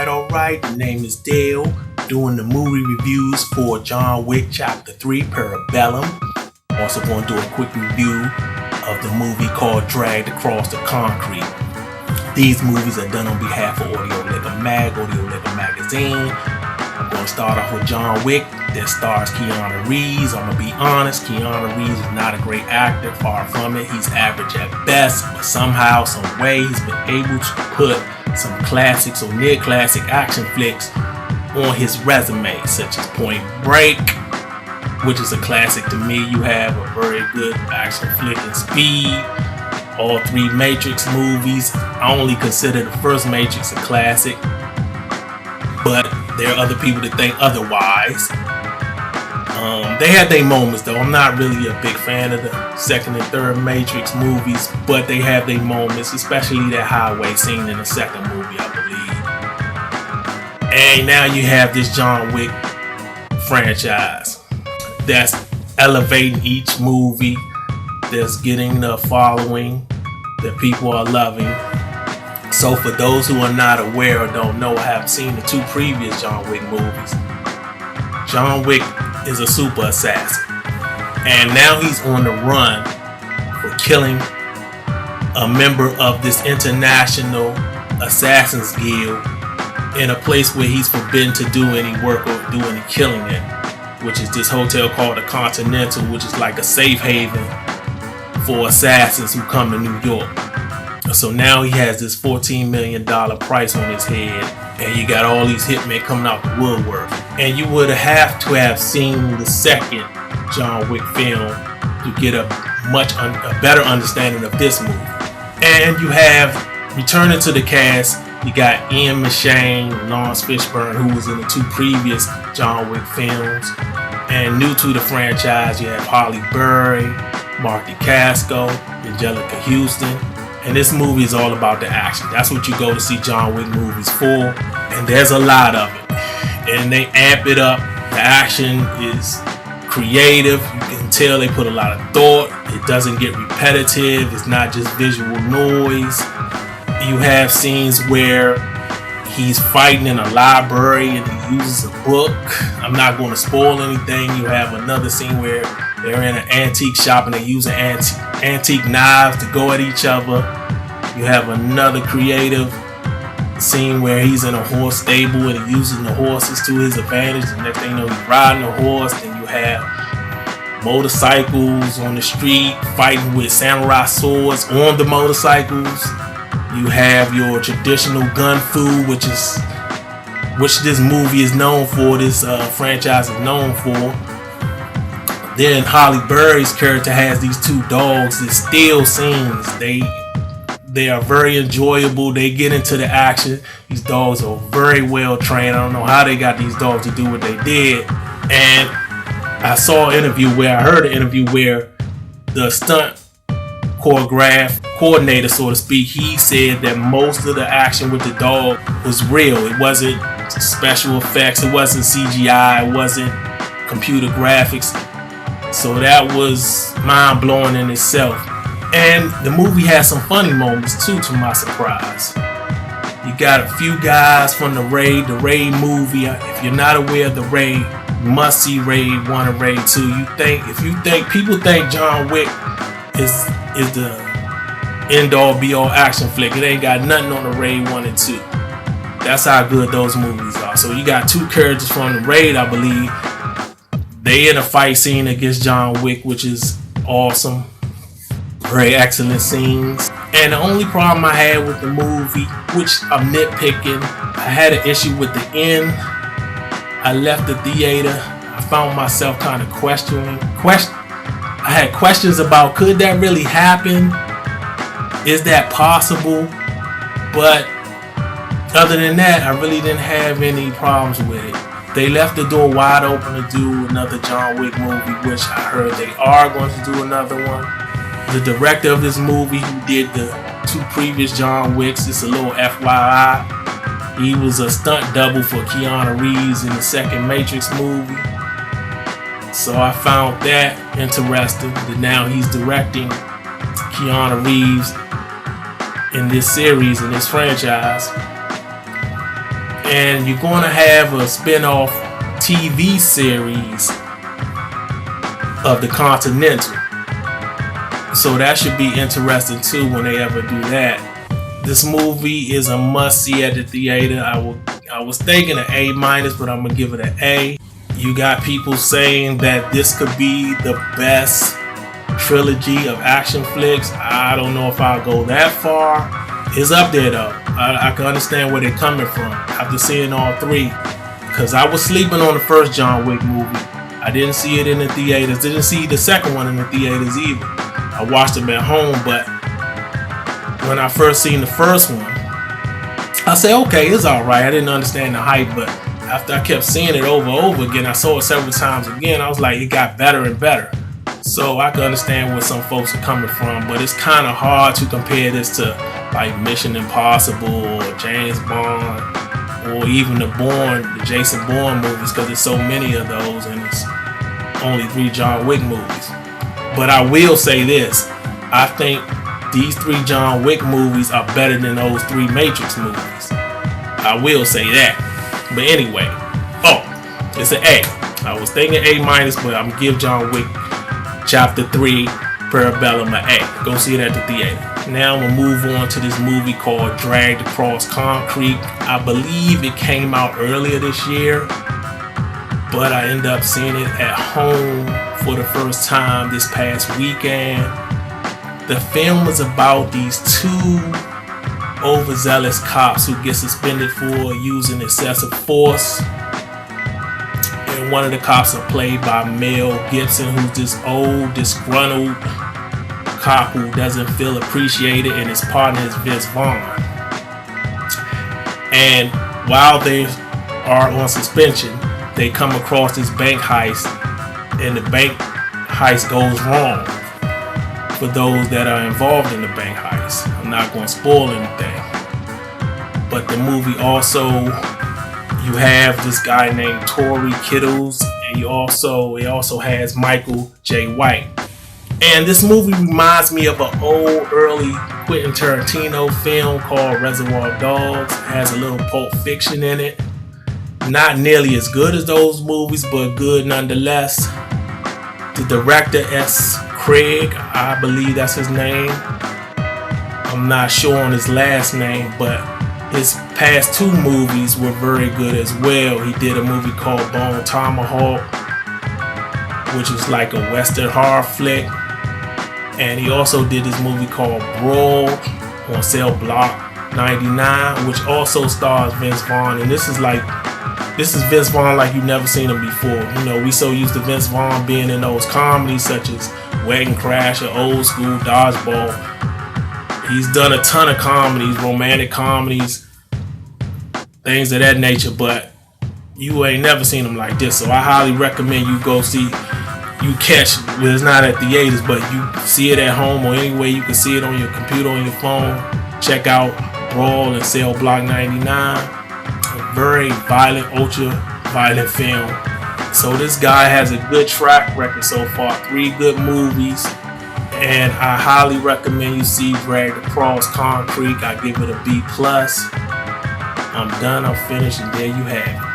Alright. The name is Dale, doing the movie reviews for John Wick Chapter 3, Parabellum. Also going to do a quick review of the movie called Dragged Across the Concrete. These movies are done on behalf of Audio Liquor Magazine. I'm going to start off with John Wick, that stars Keanu Reeves. I'm going to be honest, Keanu Reeves is not a great actor, far from it. He's average at best, but somehow, some way, he's been able to put some classics or near classic action flicks on his resume, such as Point Break, which is a classic to me. You have a very good action flick in Speed, all three Matrix movies. I only consider the first Matrix a classic, but there are other people that think otherwise. They had their moments though. I'm not really a big fan of the second and third Matrix movies, but they have their moments, especially that highway scene in the second movie, I believe. And now you have this John Wick franchise that's elevating each movie, that's getting the following that people are loving. So for those who are not aware or don't know, have seen the two previous John Wick movies, John Wick is a super assassin, and now he's on the run for killing a member of this international assassins guild in a place where he's forbidden to do any work or do any killing in, which is this hotel called the Continental, which is like a safe haven for assassins who come to New York. So now he has this $14 million price on his head, and you got all these hitmen coming out the woodwork. And you would have to have seen the second John Wick film to get a better understanding of this movie. And you have, returning to the cast, you got Ian McShane, Lawrence Fishburne, who was in the two previous John Wick films. And new to the franchise, you have Halle Berry, Mark DeCasco, Angelica Houston. And this movie is all about the action. That's what you go to see John Wick movies for. And there's a lot of it. And they amp it up. The action is creative. You can tell they put a lot of thought. It doesn't get repetitive. It's not just visual noise. You have scenes where he's fighting in a library and he uses a book. I'm not going to spoil anything. You have another scene where they're in an antique shop and they're using antique knives to go at each other. You have another creative scene where he's in a horse stable and he's using the horses to his advantage. The next thing you know, he's riding a horse. Then you have motorcycles on the street fighting with samurai swords on the motorcycles. You have your traditional gun fu, which this movie is known for, this franchise is known for. Then Halle Berry's character has these two dogs that steal scenes. They are very enjoyable. They get into the action. These dogs are very well trained. I don't know how they got these dogs to do what they did. And I heard an interview where the stunt coordinator, so to speak, he said that most of the action with the dog was real. It wasn't special effects. It wasn't CGI. It wasn't computer graphics. So that was mind-blowing in itself. And the movie has some funny moments too, to my surprise. You got a few guys from the Raid movie. If you're not aware of the Raid, you must see Raid 1 and Raid 2. People think John Wick is the end-all be-all action flick. It ain't got nothing on the Raid 1 and 2. That's how good those movies are. So you got two characters from the Raid, I believe. They in a fight scene against John Wick, which is awesome. Very excellent scenes. And the only problem I had with the movie, which I'm nitpicking, I had an issue with the end. I left the theater. I found myself kind of questioning. I had questions about, could that really happen? Is that possible? But other than that, I really didn't have any problems with it. They left the door wide open to do another John Wick movie, which I heard they are going to do another one. The director of this movie, who did the two previous John Wicks, just a little FYI, he was a stunt double for Keanu Reeves in the second Matrix movie. So I found that interesting, that now he's directing Keanu Reeves in this series, in this franchise. And you're going to have a spin-off TV series of the Continental. So that should be interesting too when they ever do that. This movie is a must-see at the theater. I was thinking an A-, but I'm going to give it an A. You got people saying that this could be the best trilogy of action flicks. I don't know if I'll go that far. It's up there though. I can understand where they're coming from after seeing all three. Because I was sleeping on the first John Wick movie. I didn't see it in the theaters. Didn't see the second one in the theaters either. I watched them at home, but when I first seen the first one, I said, okay, it's alright. I didn't understand the hype, but after I kept seeing it over and over again, I saw it several times again, I was like, it got better and better. So I can understand where some folks are coming from, but it's kind of hard to compare this to like Mission Impossible or James Bond or even the Jason Bourne movies, because there's so many of those and it's only 3 John Wick movies. But I will say this, I think these 3 John Wick movies are better than those 3 Matrix movies. I will say that. But anyway, it's an A. I was thinking A-, but I'm gonna give John Wick Chapter 3 Parabellum an A. Go see it at the theater. Now we'll move on to this movie called Dragged Across Concrete. I believe it came out earlier this year, but I ended up seeing it at home for the first time this past weekend. The film is about these 2 overzealous cops who get suspended for using excessive force. And one of the cops are played by Mel Gibson, who's this old, disgruntled cop who doesn't feel appreciated, and his partner is Vince Vaughn. And while they are on suspension, they come across this bank heist, and the bank heist goes wrong for those that are involved in the bank heist. I'm not going to spoil anything. But the movie also, you have this guy named Tory Kittles, and it also has Michael J. White. And this movie reminds me of an old, early Quentin Tarantino film called Reservoir Dogs. It has a little Pulp Fiction in it. Not nearly as good as those movies, but good nonetheless. The director, S. Craig, I believe that's his name. I'm not sure on his last name, but his past 2 movies were very good as well. He did a movie called Bone Tomahawk, which was like a Western horror flick. And he also did this movie called Brawl on Cell Block 99, which also stars Vince Vaughn. And this is Vince Vaughn like you've never seen him before. You know, we so used to Vince Vaughn being in those comedies such as Wedding Crasher, Old School, Dodgeball. He's done a ton of comedies, romantic comedies, things of that nature, but you ain't never seen him like this. So I highly recommend you go see, well, it's not at theaters, but you see it at home or any way you can see it on your computer, on your phone. Check out Brawl and Cell Block 99. A very violent, ultra violent film. So this guy has a good track record so far, 3 good movies, and I highly recommend you see Dragged Across Concrete. I give it a B+. I'm done, I'm finished, and there you have it.